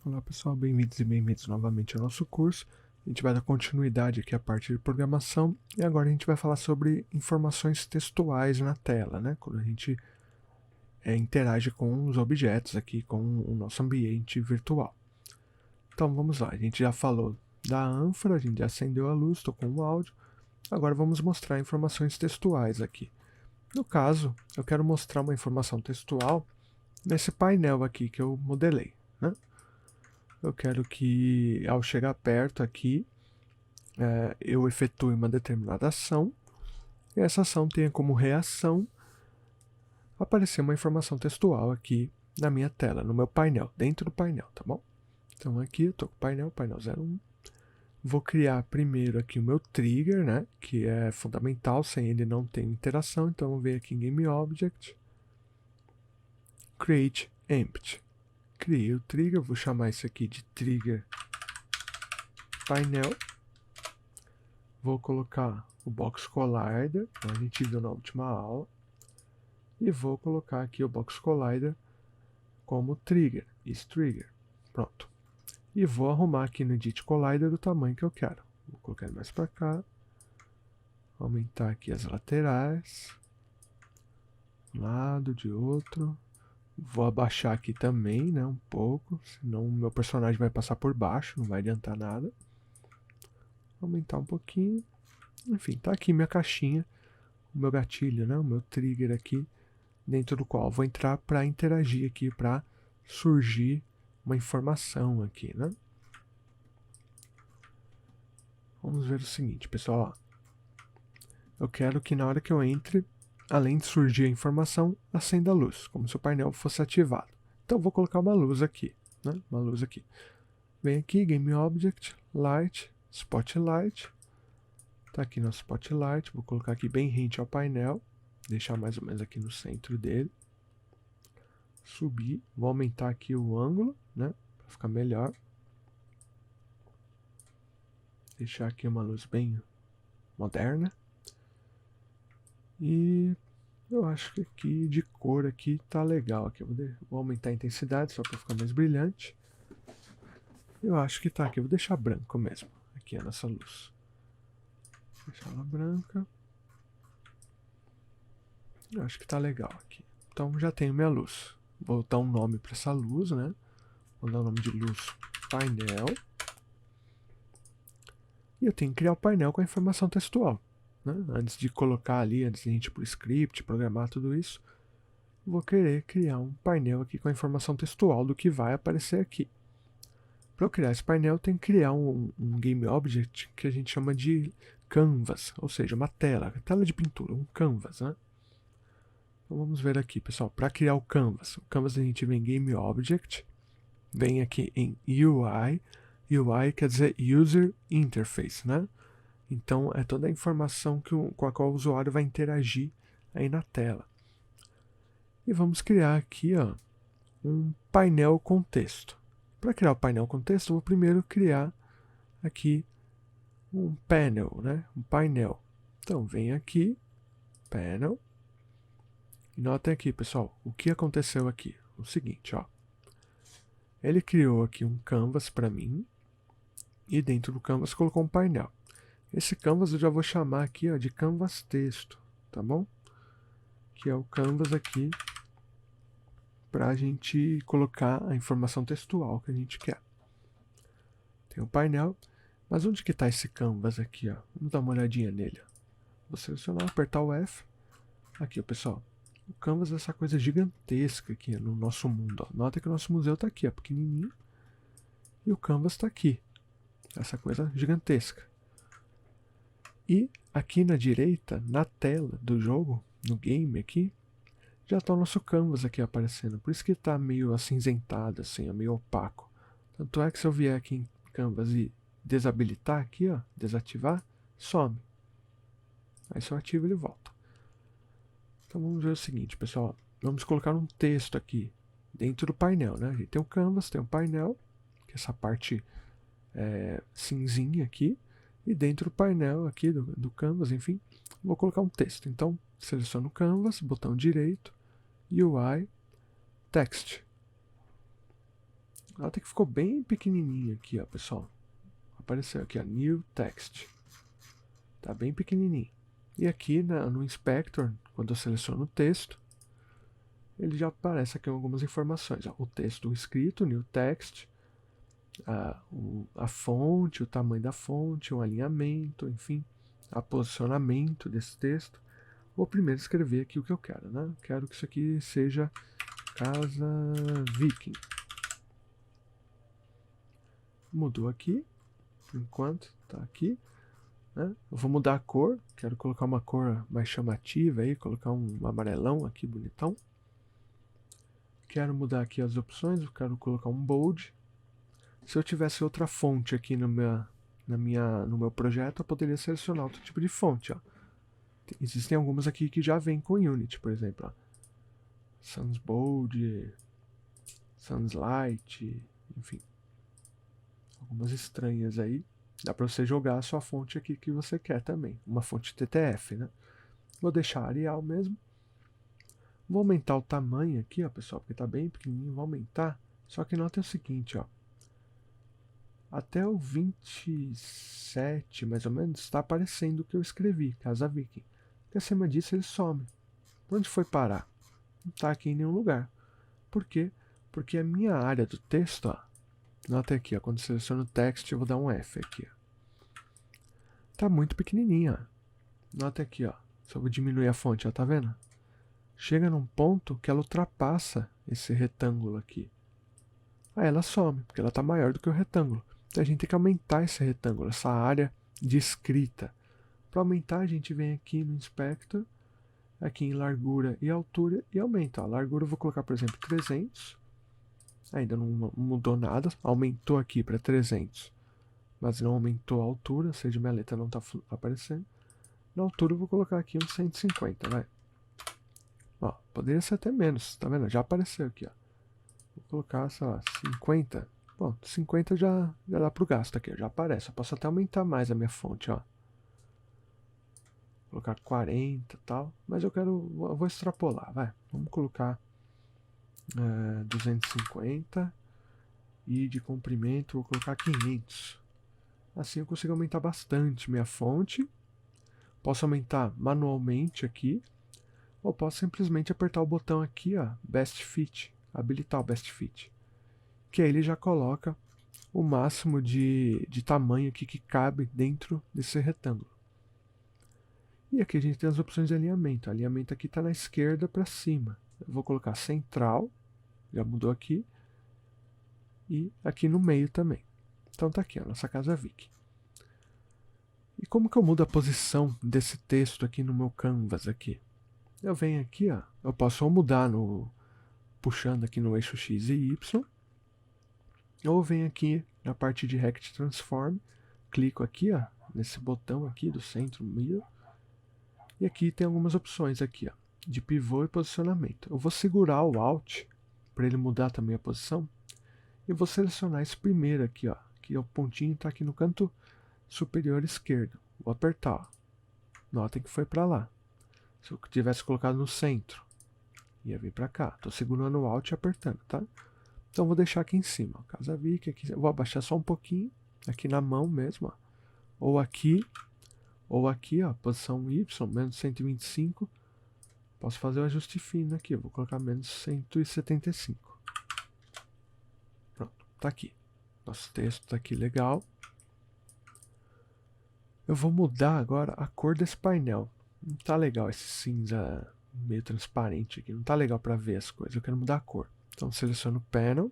Olá pessoal, bem-vindos e bem-vindos novamente ao nosso curso. A gente vai dar continuidade aqui à parte de programação e agora a gente vai falar sobre informações textuais na tela, né? Quando a gente interage com os objetos aqui, com o nosso ambiente virtual. Então vamos lá, a gente já falou da ânfora, a gente já acendeu a luz, estou com o áudio. Agora vamos mostrar informações textuais aqui. No caso, eu quero mostrar uma informação textual nesse painel aqui que eu modelei, né? Eu quero que, ao chegar perto aqui, eu efetue uma determinada ação, e essa ação tenha como reação aparecer uma informação textual aqui na minha tela, no meu painel, dentro do painel, tá bom? Então aqui eu estou com o painel 01. Vou criar primeiro aqui o meu trigger, né, que é fundamental, sem ele não tem interação, então eu vou vir aqui em Game Object, Create Empty. Criei o trigger, vou chamar isso aqui de trigger painel. Vou colocar o Box Collider, a gente viu na última aula, e vou colocar aqui o Box Collider como trigger, trigger. Pronto. E vou arrumar aqui no Edit Collider o tamanho que eu quero. Vou colocar ele mais para cá, aumentar aqui as laterais, de um lado, de outro. Vou abaixar aqui também, né, um pouco, senão o meu personagem vai passar por baixo, não vai adiantar nada. Aumentar um pouquinho. Enfim, tá aqui minha caixinha, o meu gatilho, né, o meu trigger aqui, dentro do qual vou entrar para interagir aqui, para surgir uma informação aqui, né? Vamos ver o seguinte, pessoal. Eu quero que na hora que eu entre, além de surgir a informação, acenda a luz, como se o painel fosse ativado. Então vou colocar uma luz aqui, né? Uma luz aqui. Vem aqui, Game Object, Light, Spotlight. Tá aqui nosso Spotlight, vou colocar aqui bem rente ao painel, deixar mais ou menos aqui no centro dele. Subir, vou aumentar aqui o ângulo, né, para ficar melhor. Deixar aqui uma luz bem moderna. E eu acho que aqui de cor aqui tá legal. Aqui vou aumentar a intensidade só para ficar mais brilhante. Eu acho que tá aqui, vou deixar branco mesmo. Aqui é a nossa luz. Vou deixar ela branca. Eu acho que tá legal aqui. Então já tenho minha luz. Vou dar um nome para essa luz, né? Vou dar o nome de luz painel. E eu tenho que criar o painel com a informação textual, né? Antes de colocar ali, antes de a gente ir para o script, programar tudo isso, vou querer criar um painel aqui com a informação textual do que vai aparecer aqui. Para eu criar esse painel, eu tenho que criar um Game Object que a gente chama de Canvas, ou seja, uma tela de pintura, um Canvas, né? Então vamos ver aqui, pessoal, para criar o Canvas a gente vem em Game Object, vem aqui em UI, UI quer dizer User Interface, né? Então é toda a informação com a qual o usuário vai interagir aí na tela. E vamos criar aqui, ó, um painel com texto. Para criar o painel com texto, eu vou primeiro criar aqui um panel, né? Um painel. Então vem aqui, panel. E notem aqui, pessoal, o que aconteceu aqui. O seguinte, ó. Ele criou aqui um canvas para mim e dentro do canvas colocou um painel. Esse canvas eu já vou chamar aqui, ó, de canvas texto, tá bom? Que é o canvas aqui para a gente colocar a informação textual que a gente quer. Tem um painel, mas onde que está esse canvas aqui, ó? Vamos dar uma olhadinha nele. Ó. Vou selecionar, apertar o F. Aqui, ó, pessoal. O canvas é essa coisa gigantesca aqui no nosso mundo. Ó. Nota que o nosso museu está aqui, ó, pequenininho. E o canvas está aqui. Essa coisa gigantesca. E aqui na direita, na tela do jogo, no game aqui, já está o nosso canvas aqui aparecendo. Por isso que está meio acinzentado, assim, ó, meio opaco. Tanto é que se eu vier aqui em canvas e desabilitar aqui, ó, desativar, some. Aí se eu ativo ele volta. Então vamos ver o seguinte, pessoal. Vamos colocar um texto aqui dentro do painel, né? A gente tem um canvas, tem um painel, que é essa parte cinzinha aqui. E dentro do painel aqui do canvas, enfim, vou colocar um texto. Então seleciono o canvas, botão direito, UI, text. Ela até que ficou bem pequenininha aqui, ó, pessoal. Apareceu aqui, ó, New Text. Tá bem pequenininho. E aqui no Inspector, quando eu seleciono o texto, ele já aparece aqui algumas informações. Ó, o texto escrito, New Text, a fonte, o tamanho da fonte, o alinhamento, enfim, o posicionamento desse texto. Vou primeiro escrever aqui o que eu quero, né? Quero que isso aqui seja Casa Viking. Mudou aqui, por enquanto, tá aqui. Né? Eu vou mudar a cor, quero colocar uma cor mais chamativa aí, colocar um amarelão aqui bonitão. Quero mudar aqui as opções, eu quero colocar um bold. Se eu tivesse outra fonte aqui no meu projeto, eu poderia selecionar outro tipo de fonte. Ó. Existem algumas aqui que já vêm com Unity, por exemplo. Ó. Sans Bold, Sans Light, enfim. Algumas estranhas aí. Dá para você jogar a sua fonte aqui que você quer também. Uma fonte TTF, né? Vou deixar Arial mesmo. Vou aumentar o tamanho aqui, ó, pessoal, porque tá bem pequenininho. Vou aumentar. Só que nota o seguinte, ó. Até o 27, mais ou menos, está aparecendo o que eu escrevi, Casa Viking. E acima disso ele some. Onde foi parar? Não está aqui em nenhum lugar. Por quê? Porque a minha área do texto, ó, nota aqui, ó, quando seleciono o text, eu vou dar um F aqui. Tá muito pequenininha. Nota aqui, ó. Se eu vou diminuir a fonte, ó, tá vendo? Chega num ponto que ela ultrapassa esse retângulo aqui. Aí ela some, porque ela tá maior do que o retângulo. Então a gente tem que aumentar esse retângulo, essa área de escrita. Para aumentar, a gente vem aqui no Inspector, aqui em largura e altura, e aumenta. A largura eu vou colocar, por exemplo, 300. Ainda não mudou nada, aumentou aqui para 300. Mas não aumentou a altura, ou seja, minha letra não está aparecendo. Na altura eu vou colocar aqui uns 150, vai. Ó, poderia ser até menos, tá vendo? Já apareceu aqui, ó. Vou colocar, sei lá, 50. Bom, 50 já dá pro gasto aqui, ó, já aparece. Eu posso até aumentar mais a minha fonte, ó. Colocar 40 e tal, mas eu vou extrapolar, vai. Vamos colocar 250 e de comprimento vou colocar 500. Assim eu consigo aumentar bastante minha fonte. Posso aumentar manualmente aqui, ou posso simplesmente apertar o botão aqui, ó, Best Fit, habilitar o Best Fit, que aí ele já coloca o máximo de tamanho aqui que cabe dentro desse retângulo. E aqui a gente tem as opções de alinhamento. O alinhamento aqui está na esquerda para cima. Eu vou colocar central, já mudou aqui, e aqui no meio também. Então tá aqui a nossa Casa Viking. E como que eu mudo a posição desse texto aqui no meu canvas aqui? Eu venho aqui, ó, eu posso mudar puxando aqui no eixo X e Y, ou venho aqui na parte de Rect Transform, clico aqui, ó, nesse botão aqui do centro, middle, e aqui tem algumas opções aqui, ó, de pivô e posicionamento. Eu vou segurar o Alt para ele mudar também a posição, e vou selecionar esse primeiro aqui, ó, que é o pontinho está aqui no canto superior esquerdo. Vou apertar, ó. Notem que foi para lá. Se eu tivesse colocado no centro, ia vir para cá. Estou segurando o Alt e apertando, tá? Então vou deixar aqui em cima, ó, Casa Viking, aqui, eu vou abaixar só um pouquinho, aqui na mão mesmo, ó. Ou aqui, ó, posição Y, menos 125. Posso fazer o ajuste fino aqui, eu vou colocar menos 175. Pronto, tá aqui. Nosso texto tá aqui legal. Eu vou mudar agora a cor desse painel. Não tá legal esse cinza meio transparente aqui, não tá legal para ver as coisas. Eu quero mudar a cor. Então seleciono o Panel.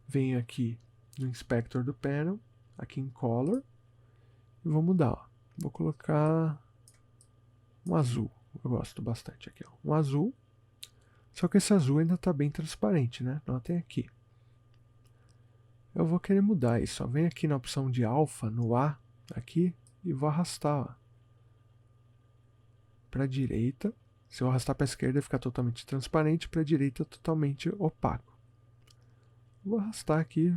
Venho aqui no Inspector do Panel, aqui em Color. E vou mudar, ó. Vou colocar um azul. Eu gosto bastante aqui, ó. Um azul. Só que esse azul ainda tá bem transparente, né? Notem aqui. Eu vou querer mudar isso, ó. Venho aqui na opção de alfa, no A, aqui, e vou arrastar, ó, para a direita. Se eu arrastar para a esquerda, fica totalmente transparente, para a direita, totalmente opaco. Vou arrastar aqui,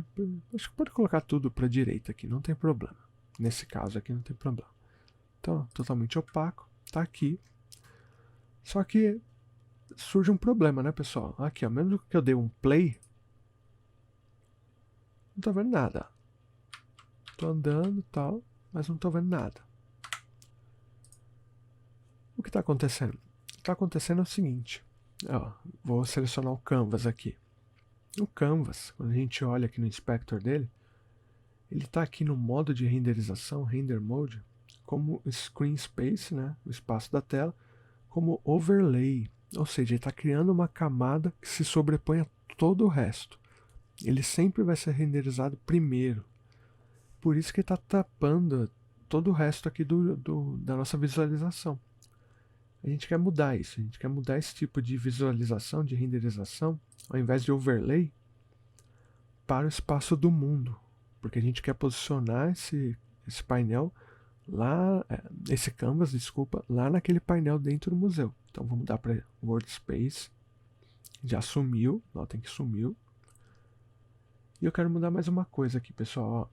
acho que pode colocar tudo para a direita aqui, não tem problema. Nesse caso aqui não tem problema. Então, totalmente opaco, tá aqui. Só que surge um problema, né, pessoal? Aqui, ó, mesmo que eu dei um play, Não tô vendo nada. Tô andando e tal, mas não tô vendo nada. O que tá acontecendo? O que tá acontecendo é o seguinte. Ó, vou selecionar o Canvas aqui. O Canvas, quando a gente olha aqui no inspector dele, ele está aqui no modo de renderização, Render Mode, como Screen Space, né, o espaço da tela, como Overlay, ou seja, ele está criando uma camada que se sobrepõe a todo o resto. Ele sempre vai ser renderizado primeiro. Por isso que ele está tapando todo o resto aqui da nossa visualização. A gente quer mudar isso, a gente quer mudar esse tipo de visualização, de renderização, ao invés de overlay, para o espaço do mundo. Porque a gente quer posicionar esse painel lá, esse canvas, desculpa, lá naquele painel dentro do museu. Então vou mudar para Workspace. Já sumiu, notem que sumiu. E eu quero mudar mais uma coisa aqui, pessoal. Ó.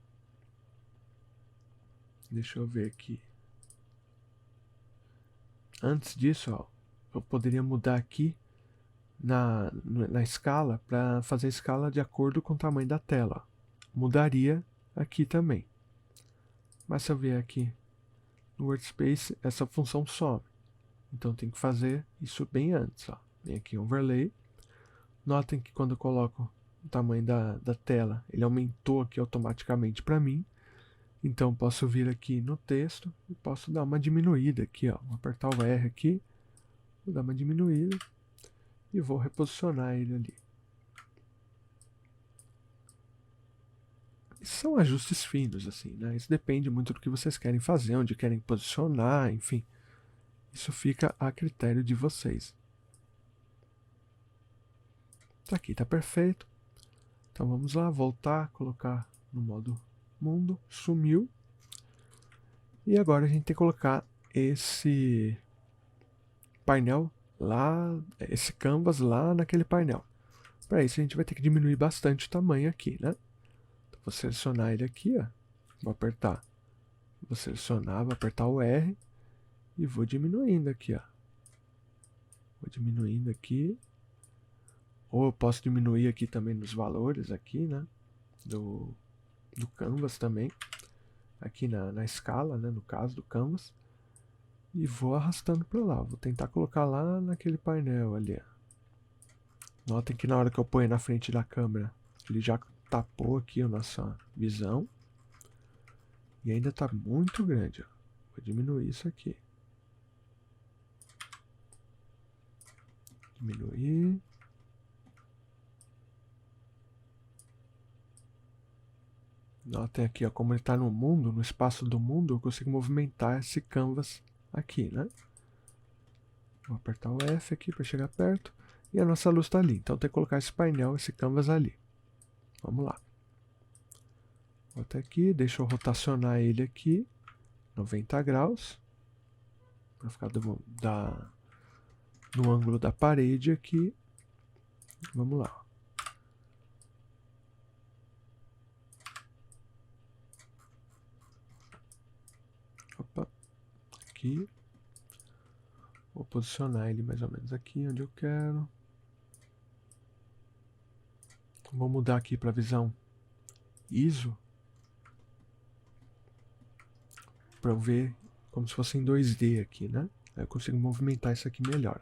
Deixa eu ver aqui. Antes disso, ó, eu poderia mudar aqui na escala para fazer a escala de acordo com o tamanho da tela. Mudaria aqui também. Mas se eu vier aqui no Workspace, essa função some. Então tem que fazer isso bem antes. Ó. Vem aqui em Overlay. Notem que quando eu coloco o tamanho da tela, ele aumentou aqui automaticamente para mim. Então posso vir aqui no texto e posso dar uma diminuída aqui. Ó. Vou apertar o R aqui, vou dar uma diminuída e vou reposicionar ele ali. São ajustes finos, assim, né? Isso depende muito do que vocês querem fazer, onde querem posicionar, enfim. Isso fica a critério de vocês. Tá aqui, tá perfeito. Então vamos lá, voltar, colocar no modo mundo, sumiu. E agora a gente tem que colocar esse painel lá, esse canvas lá naquele painel. Para isso a gente vai ter que diminuir bastante o tamanho aqui, né? Então, vou selecionar ele aqui, ó. Vou apertar. Vou selecionar, vou apertar o R e vou diminuindo aqui, ó. Vou diminuindo aqui. Ou eu posso diminuir aqui também nos valores aqui, né? Do canvas também. Aqui na escala, né? No caso do canvas. E vou arrastando para lá. Vou tentar colocar lá naquele painel ali, ó. Notem que na hora que eu ponho na frente da câmera, ele já tapou aqui a nossa visão. E ainda está muito grande, ó. Vou diminuir isso aqui. Diminuir. Notem aqui, ó, como ele está no mundo, no espaço do mundo, eu consigo movimentar esse canvas aqui, né? Vou apertar o F aqui para chegar perto. E a nossa luz está ali. Então tem que colocar esse painel, esse canvas ali. Vamos lá. Vou até aqui, deixa eu rotacionar ele aqui. 90 graus. Para ficar no ângulo da parede aqui. Vamos lá. Opa. Aqui. Vou posicionar ele mais ou menos aqui onde eu quero. Vou mudar aqui para a visão ISO. Para eu ver como se fosse em 2D aqui, né? Aí eu consigo movimentar isso aqui melhor.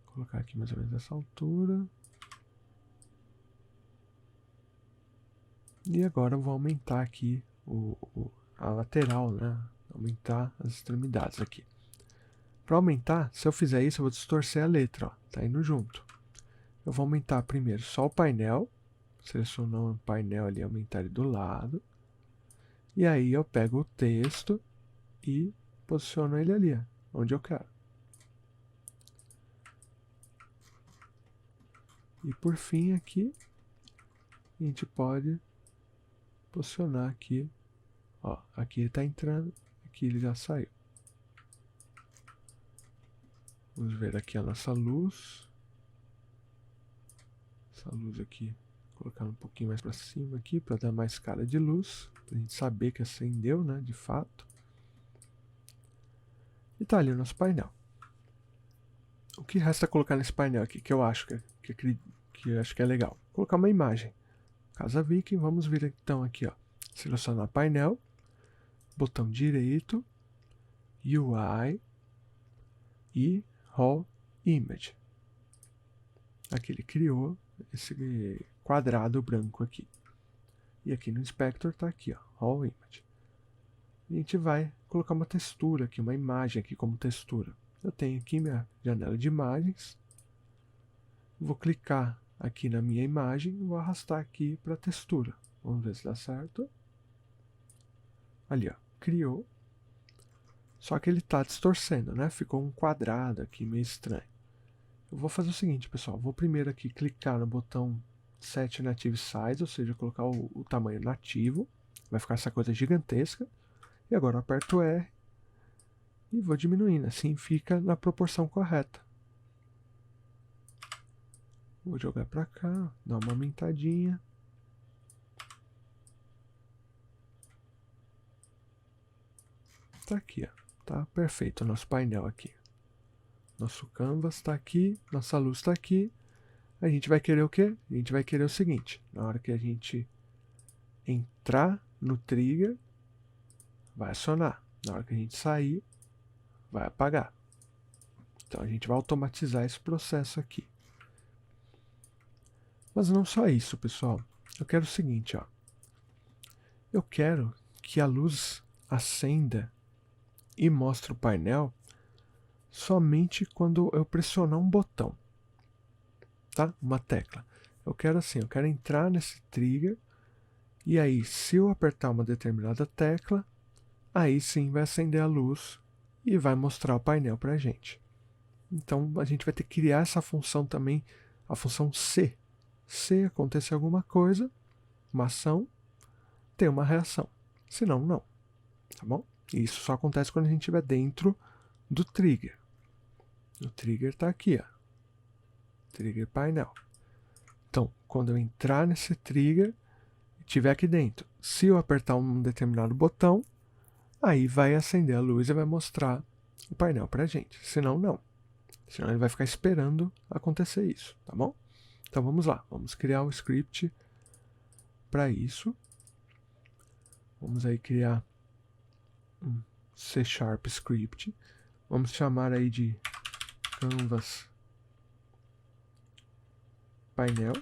Vou colocar aqui mais ou menos essa altura. E agora eu vou aumentar aqui a lateral, né? Aumentar as extremidades aqui. Para aumentar, se eu fizer isso, eu vou distorcer a letra, ó. Tá indo junto. Eu vou aumentar primeiro só o painel. Seleciono o painel ali, aumentar ele do lado. E aí eu pego o texto e posiciono ele ali, ó, onde eu quero. E por fim aqui, a gente pode posicionar aqui. Ó, aqui ele está entrando, aqui ele já saiu. Vamos ver aqui a nossa luz. Essa luz aqui, vou colocar um pouquinho mais para cima aqui, para dar mais cara de luz. Para a gente saber que acendeu, né, de fato. E tá ali o nosso painel. O que resta colocar nesse painel aqui, que eu acho que eu acho que é legal? Colocar uma imagem. Casa Viking. Vamos vir então aqui, ó, selecionar painel, botão direito, UI e Raw Image. Aqui ele criou esse quadrado branco aqui. E aqui no Inspector está aqui, ó, Raw Image. A gente vai colocar uma textura aqui, uma imagem aqui como textura. Eu tenho aqui minha janela de imagens. Vou clicar aqui na minha imagem e vou arrastar aqui para a textura. Vamos ver se dá certo. Ali, ó, criou. Só que ele está distorcendo, né? Ficou um quadrado aqui meio estranho. Eu vou fazer o seguinte, pessoal. Vou primeiro aqui clicar no botão Set Native Size, ou seja, colocar o tamanho nativo. Vai ficar essa coisa gigantesca. E agora eu aperto R e vou diminuindo. Assim fica na proporção correta. Vou jogar para cá, dar uma aumentadinha. Tá aqui, ó. Tá perfeito o nosso painel aqui. Nosso canvas está aqui, nossa luz está aqui. A gente vai querer o quê? A gente vai querer o seguinte: na hora que a gente entrar no trigger, vai acionar. Na hora que a gente sair, vai apagar. Então a gente vai automatizar esse processo aqui. Mas não só isso, pessoal. Eu quero o seguinte, ó. Eu quero que a luz acenda e mostre o painel somente quando eu pressionar um botão, tá? Uma tecla. Eu quero assim, eu quero entrar nesse trigger e aí, se eu apertar uma determinada tecla, aí sim vai acender a luz e vai mostrar o painel para a gente. Então a gente vai ter que criar essa função também, a função C. Se acontecer alguma coisa, uma ação, tem uma reação. Senão, não. Tá bom? E isso só acontece quando a gente estiver dentro do trigger. O trigger está aqui, ó. Trigger painel. Então, quando eu entrar nesse trigger e estiver aqui dentro, se eu apertar um determinado botão, aí vai acender a luz e vai mostrar o painel para a gente. Senão, não. Senão ele vai ficar esperando acontecer isso, tá bom? Então vamos lá, vamos criar um script para isso. Vamos aí criar um C# script. Vamos chamar aí de canvas painel.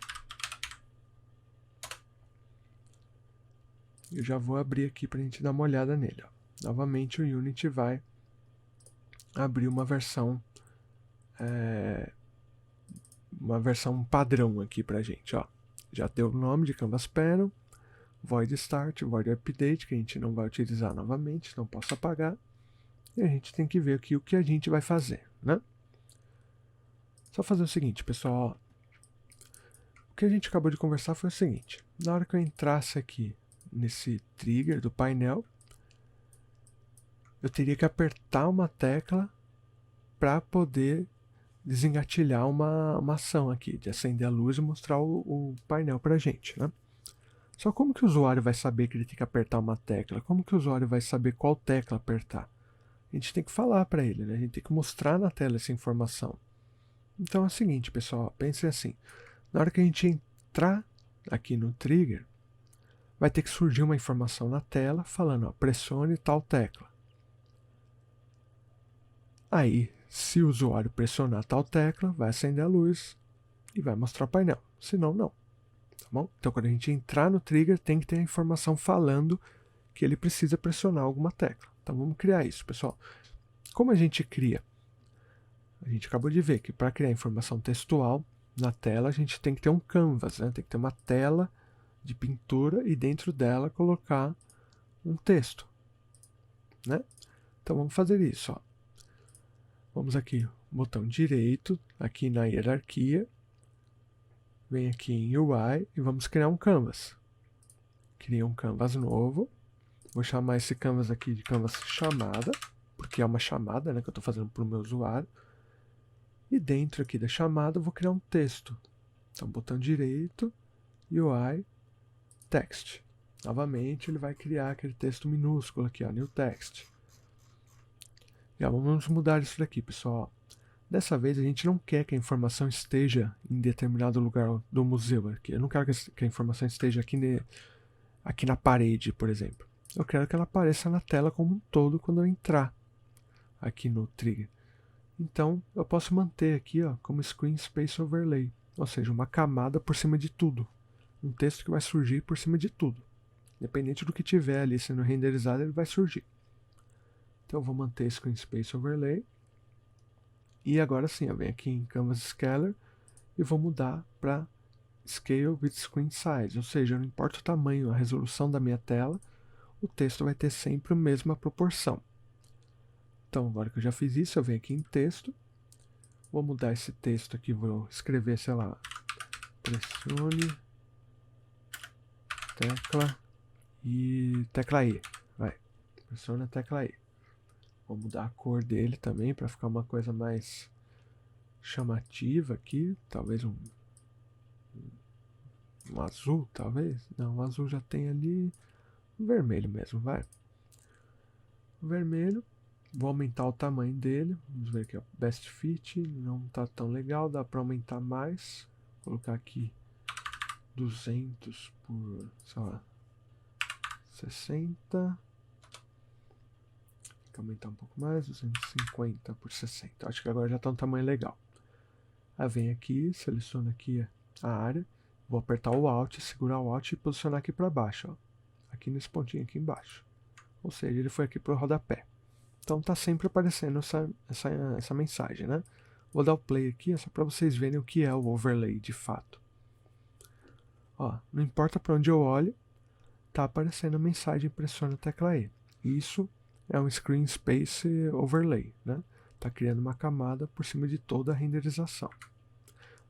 Eu já vou abrir aqui para a gente dar uma olhada nele, ó. Novamente o Unity vai abrir uma versão padrão aqui pra gente, ó. Já deu o nome de Canvas Panel, Void Start, Void Update, que a gente não vai utilizar novamente, não posso apagar. E a gente tem que ver aqui o que a gente vai fazer, né? Só fazer o seguinte, pessoal, ó. O que a gente acabou de conversar foi o seguinte: na hora que eu entrasse aqui nesse trigger do painel, eu teria que apertar uma tecla para poder desengatilhar uma ação aqui, de acender a luz e mostrar o painel para a gente, né? Só como que o usuário vai saber que ele tem que apertar uma tecla? Como que o usuário vai saber qual tecla apertar? A gente tem que falar para ele, né? A gente tem que mostrar na tela essa informação. Então é o seguinte, pessoal, pensem assim: na hora que a gente entrar aqui no trigger, vai ter que surgir uma informação na tela falando, ó, pressione tal tecla. Aí, se o usuário pressionar tal tecla, vai acender a luz e vai mostrar o painel. Senão, não. Tá bom? Então, quando a gente entrar no trigger, tem que ter a informação falando que ele precisa pressionar alguma tecla. Então, vamos criar isso, pessoal. Como a gente cria? A gente acabou de ver que para criar informação textual na tela, a gente tem que ter um canvas, né? Tem que ter uma tela de pintura e dentro dela colocar um texto, né? Então, vamos fazer isso, ó. Vamos aqui, botão direito, aqui na hierarquia, vem aqui em UI e vamos criar um canvas. Cria um canvas novo, vou chamar esse canvas aqui de canvas chamada, porque é uma chamada, né, que eu estou fazendo para o meu usuário. E dentro aqui da chamada eu vou criar um texto. Então, botão direito, UI, text. Novamente ele vai criar aquele texto minúsculo aqui, ó, new text. E ó, vamos mudar isso daqui, pessoal. Dessa vez a gente não quer que a informação esteja em determinado lugar do museu aqui. Eu não quero que a informação esteja aqui na parede, por exemplo. Eu quero que ela apareça na tela como um todo quando eu entrar aqui no trigger. Então eu posso manter aqui, ó, como Screen Space Overlay, ou seja, uma camada por cima de tudo. Um texto que vai surgir por cima de tudo. Independente do que tiver ali sendo renderizado, ele vai surgir. Então eu vou manter Screen Space Overlay. E agora sim, eu venho aqui em Canvas Scalar e vou mudar para Scale with Screen Size, ou seja, não importa o tamanho, a resolução da minha tela, o texto vai ter sempre a mesma proporção. Então, agora que eu já fiz isso, eu venho aqui em texto, vou mudar esse texto aqui, vou escrever, sei lá, pressione tecla e tecla E, vai, pressione a tecla E. Vou mudar a cor dele também para ficar uma coisa mais chamativa aqui, talvez um azul, talvez? Não, o azul já tem ali, um vermelho mesmo, vai. O vermelho, vou aumentar o tamanho dele, vamos ver aqui, ó, Best Fit, não tá tão legal, dá para aumentar mais, vou colocar aqui 200 por, sei lá, 60, tem que aumentar um pouco mais, 250 por 60, acho que agora já tá um tamanho legal. Aí vem aqui, seleciono aqui a área, vou apertar o Alt, segurar o Alt e posicionar aqui para baixo, ó, aqui nesse pontinho aqui embaixo, ou seja, ele foi aqui para o rodapé. Então tá sempre aparecendo essa mensagem, né? Vou dar o play aqui, só para vocês verem o que é o overlay de fato. Ó, não importa para onde eu olho, tá aparecendo a mensagem, pressione a tecla E. Isso é um Screen Space Overlay, né? Tá criando uma camada por cima de toda a renderização.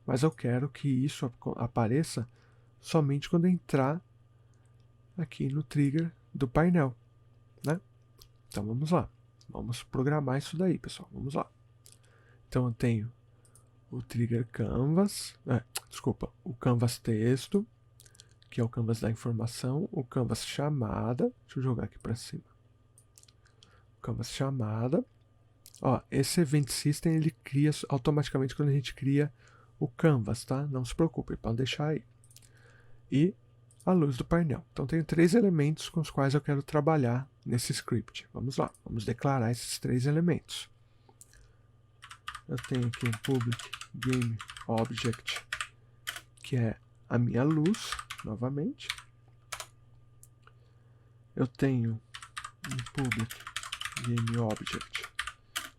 Mas eu quero que isso apareça somente quando entrar aqui no trigger do painel, né? Então vamos lá. Vamos programar isso daí, pessoal. Vamos lá. Então eu tenho o trigger canvas, desculpa, o canvas texto, que é o canvas da informação, o canvas chamada, deixa eu jogar aqui para cima. O canvas chamada. Ó, esse Event System ele cria automaticamente quando a gente cria o canvas, tá? Não se preocupe, pode deixar aí. E a luz do painel. Então tenho 3 elementos com os quais eu quero trabalhar nesse script. Vamos lá, vamos declarar esses 3 elementos. Eu tenho aqui um public game object, que é a minha luz, novamente. Eu tenho um public game object,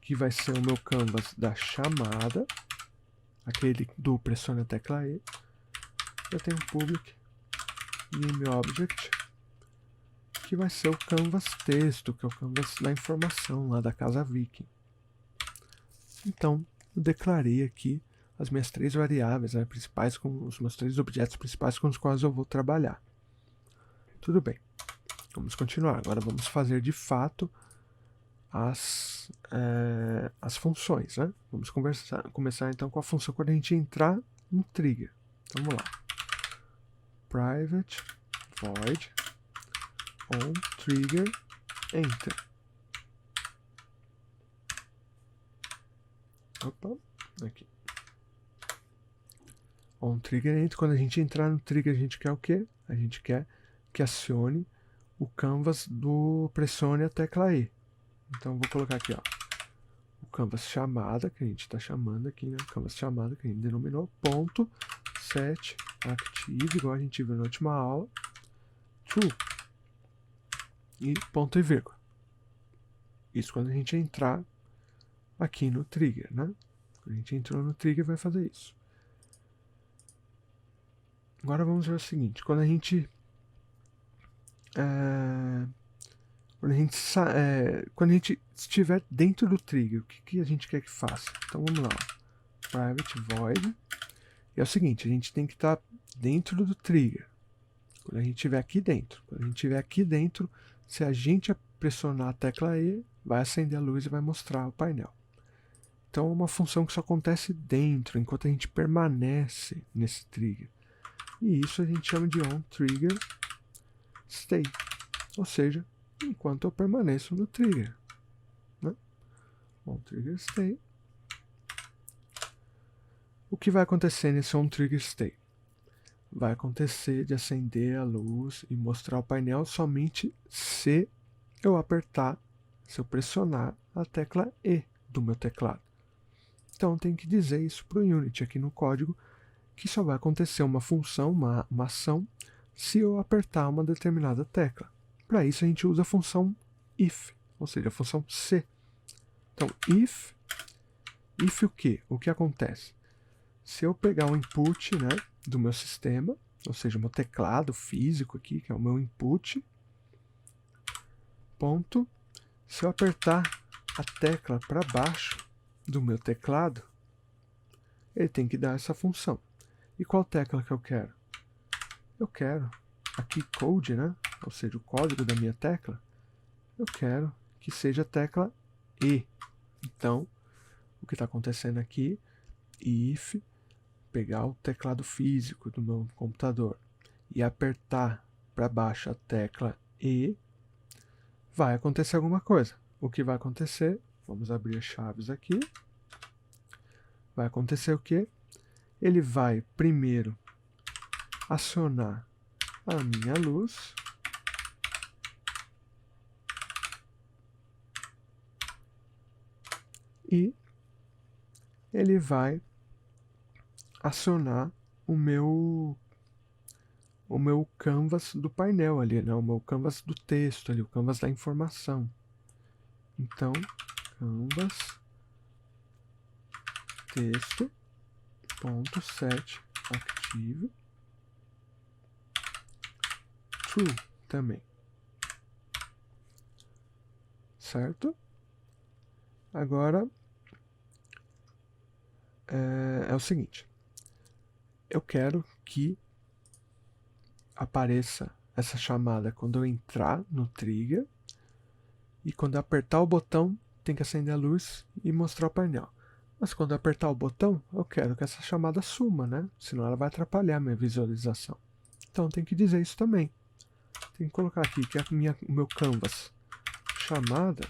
que vai ser o meu canvas da chamada, aquele do pressione a tecla E. Eu tenho um public game object, que vai ser o canvas texto, que é o canvas da informação lá da casa Viking. Então, eu declarei aqui as minhas 3 variáveis, né, principais, com os meus 3 objetos principais com os quais eu vou trabalhar. Tudo bem, vamos continuar. Agora vamos fazer de fato as funções, né? Vamos começar então com a função quando a gente entrar no trigger. Então, vamos lá. Private void on trigger enter. Opa, aqui. On trigger enter. Quando a gente entrar no trigger, a gente quer o quê? A gente quer que acione o canvas do pressione a tecla E. Então vou colocar aqui, ó, o canvas chamada, que a gente está chamando aqui, né? Canvas chamada, que a gente denominou, ponto, set, active, igual a gente viu na última aula, true, e ponto e vírgula. Isso quando a gente entrar aqui no trigger, né? Quando a gente entrou no trigger, vai fazer isso. Agora vamos ver o seguinte, quando a gente estiver dentro do trigger, o que a gente quer que faça? Então vamos lá, private void, e é o seguinte, a gente tem que estar dentro do trigger, quando a gente estiver aqui dentro. Quando a gente estiver aqui dentro, se a gente pressionar a tecla E, vai acender a luz e vai mostrar o painel. Então é uma função que só acontece dentro, enquanto a gente permanece nesse trigger. E isso a gente chama de onTriggerStay, ou seja, enquanto eu permaneço no trigger, né? OnTriggerStay. O que vai acontecer nesse onTriggerState? Vai acontecer de acender a luz e mostrar o painel somente se eu apertar, se eu pressionar a tecla E do meu teclado. Então tem que dizer isso para o Unity aqui no código, que só vai acontecer uma função, uma ação, se eu apertar uma determinada tecla. Para isso a gente usa a função if, ou seja, a função se. Então, if o quê? O que acontece? Se eu pegar o input, né, do meu sistema, ou seja, o meu teclado físico aqui, que é o meu input, ponto, se eu apertar a tecla para baixo do meu teclado, ele tem que dar essa função. E qual tecla que eu quero? Eu quero aqui code, né, ou seja, o código da minha tecla, eu quero que seja a tecla E. Então, o que está acontecendo aqui, if, pegar o teclado físico do meu computador e apertar para baixo a tecla E, vai acontecer alguma coisa. O que vai acontecer? Vamos abrir as chaves aqui. Vai acontecer o quê? Ele vai primeiro acionar a minha luz. E ele vai acionar o meu canvas do painel ali, né? O meu canvas do texto ali, o canvas da informação. Então, canvas texto ponto set active true também, certo? Agora é o seguinte, eu quero que apareça essa chamada quando eu entrar no trigger, e quando eu apertar o botão tem que acender a luz e mostrar o painel. Mas quando eu apertar o botão, eu quero que essa chamada suma, né? Senão ela vai atrapalhar a minha visualização. Então tem que dizer isso também. Tem que colocar aqui que o meu canvas chamada,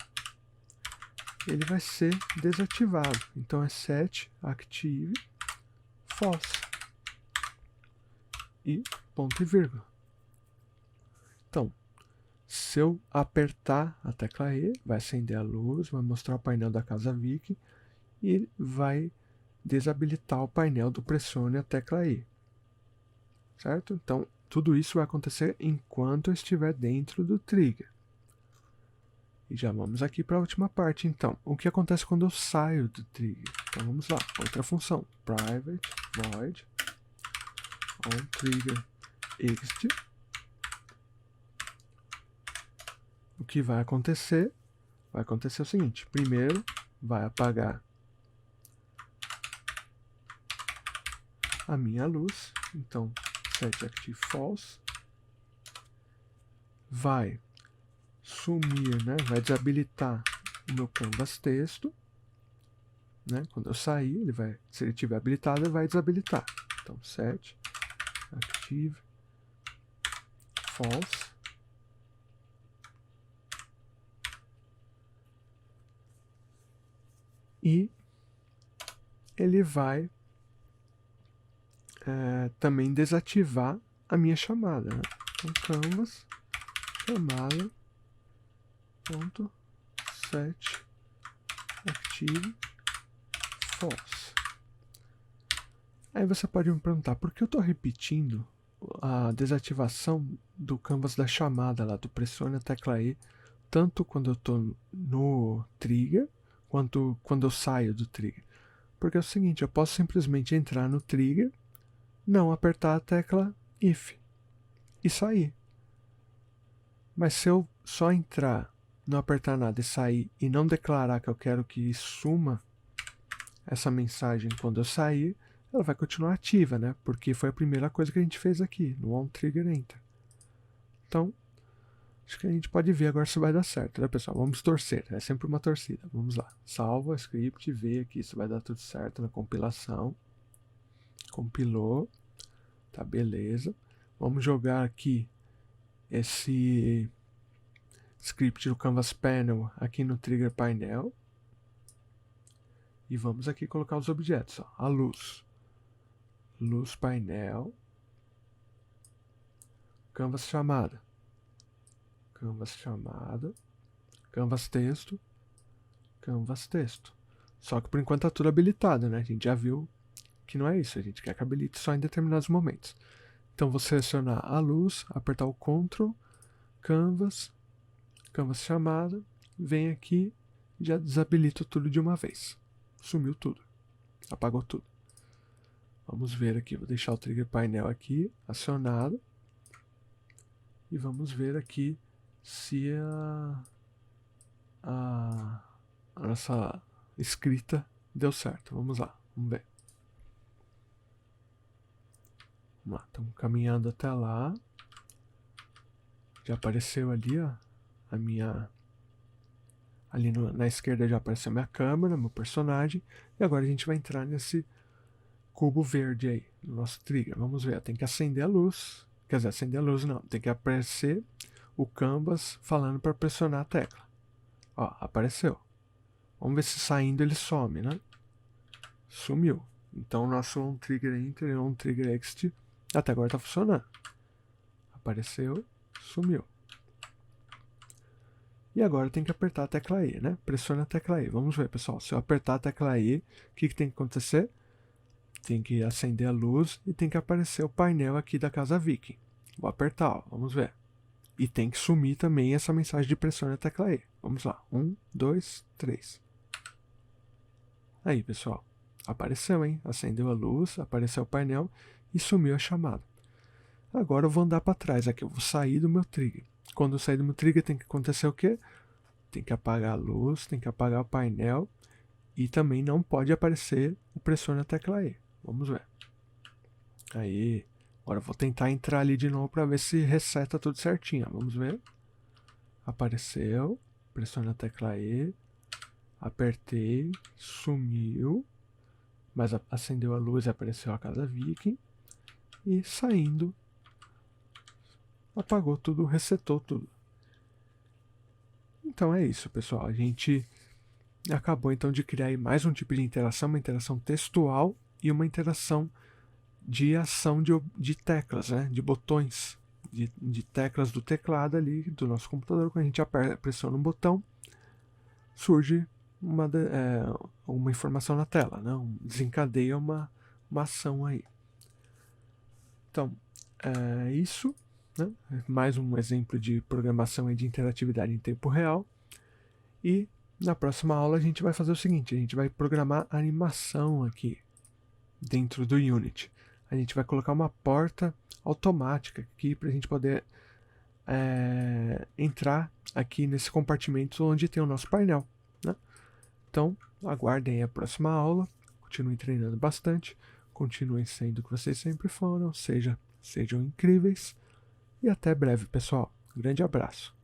ele vai ser desativado. Então é set active false e ponto e vírgula. Então, se eu apertar a tecla E, vai acender a luz, vai mostrar o painel da casa Viking e vai desabilitar o painel do pressione a tecla E. Certo? Então, tudo isso vai acontecer enquanto eu estiver dentro do trigger. E já vamos aqui para a última parte, então. O que acontece quando eu saio do trigger? Então vamos lá, outra função. Private void onTrigger exit. O que vai acontecer? Vai acontecer o seguinte. Primeiro, vai apagar a minha luz. Então, set active false. Vai sumir, né? Vai desabilitar o meu canvas texto, né? Quando eu sair, ele vai, se ele estiver habilitado, ele vai desabilitar. Então, set active false. E ele vai também desativar a minha chamada, né? Então, canvas chamada ponto set active false. Aí você pode me perguntar, por que eu estou repetindo a desativação do canvas da chamada lá, do pressione a tecla E, tanto quando eu estou no trigger, quanto quando eu saio do trigger? Porque é o seguinte, eu posso simplesmente entrar no trigger, não apertar a tecla if e sair. Mas se eu só entrar, não apertar nada e sair e não declarar que eu quero que suma essa mensagem quando eu sair, ela vai continuar ativa, né? Porque foi a primeira coisa que a gente fez aqui, no onTriggerEnter. Então, acho que a gente pode ver agora se vai dar certo, né, pessoal? Vamos torcer, é sempre uma torcida. Vamos lá. Salva o script, vê aqui se vai dar tudo certo na compilação. Compilou. Tá, beleza. Vamos jogar aqui esse script do Canvas Panel aqui no Trigger Painel. E vamos aqui colocar os objetos. Ó. A luz. luz painel, canvas chamada, canvas texto, canvas texto. Só que por enquanto tá tudo habilitado, né? A gente já viu que não é isso, a gente quer que habilite só em determinados momentos. Então vou selecionar a luz, apertar o Ctrl, canvas chamada, vem aqui e já desabilito tudo de uma vez. Sumiu tudo, apagou tudo. Vamos ver aqui, vou deixar o trigger painel aqui acionado e vamos ver aqui se a nossa escrita deu certo. Vamos lá, vamos ver. Vamos lá, estamos caminhando até lá. Já apareceu ali, ó, a minha... Ali na esquerda já apareceu minha câmera, meu personagem. E agora a gente vai entrar nesse cubo verde aí, no nosso trigger. Vamos ver, tem que acender a luz. Quer dizer, acender a luz não, tem que aparecer o canvas falando para pressionar a tecla. Ó, apareceu. Vamos ver se saindo ele some, né? Sumiu. Então o nosso OnTrigger Enter e OnTrigger Exit até agora está funcionando. Apareceu, sumiu. E agora tem que apertar a tecla E, né? Pressione a tecla E. Vamos ver, pessoal. Se eu apertar a tecla E, o que tem que acontecer? Tem que acender a luz e tem que aparecer o painel aqui da Casa Viking. Vou apertar, ó. Vamos ver. E tem que sumir também essa mensagem de pressione a tecla E. Vamos lá. 1, 2, 3. Aí, pessoal. Apareceu, hein? Acendeu a luz, apareceu o painel e sumiu a chamada. Agora eu vou andar para trás aqui. Eu vou sair do meu trigger. Quando eu sair do meu trigger tem que acontecer o quê? Tem que apagar a luz, tem que apagar o painel e também não pode aparecer o pressione a tecla E. Vamos ver. Aí, agora eu vou tentar entrar ali de novo para ver se reseta tudo certinho. Vamos ver. Apareceu, pressione a tecla E, apertei, sumiu, mas acendeu a luz e apareceu a Casa Viking. E saindo, apagou tudo, resetou tudo. Então é isso, pessoal. A gente acabou então de criar aí mais um tipo de interação, uma interação textual e uma interação de ação de teclas, né? De botões, de teclas do teclado ali do nosso computador. Quando a gente pressiona um botão, surge uma informação na tela, né? Desencadeia uma ação aí. Então, é isso. Né? Mais um exemplo de programação e de interatividade em tempo real. E na próxima aula a gente vai fazer o seguinte: a gente vai programar animação aqui dentro do Unity. A gente vai colocar uma porta automática aqui para a gente poder entrar aqui nesse compartimento onde tem o nosso painel. Né? Então, aguardem a próxima aula. Continuem treinando bastante. Continuem sendo o que vocês sempre foram. Sejam incríveis. E até breve, pessoal. Um grande abraço.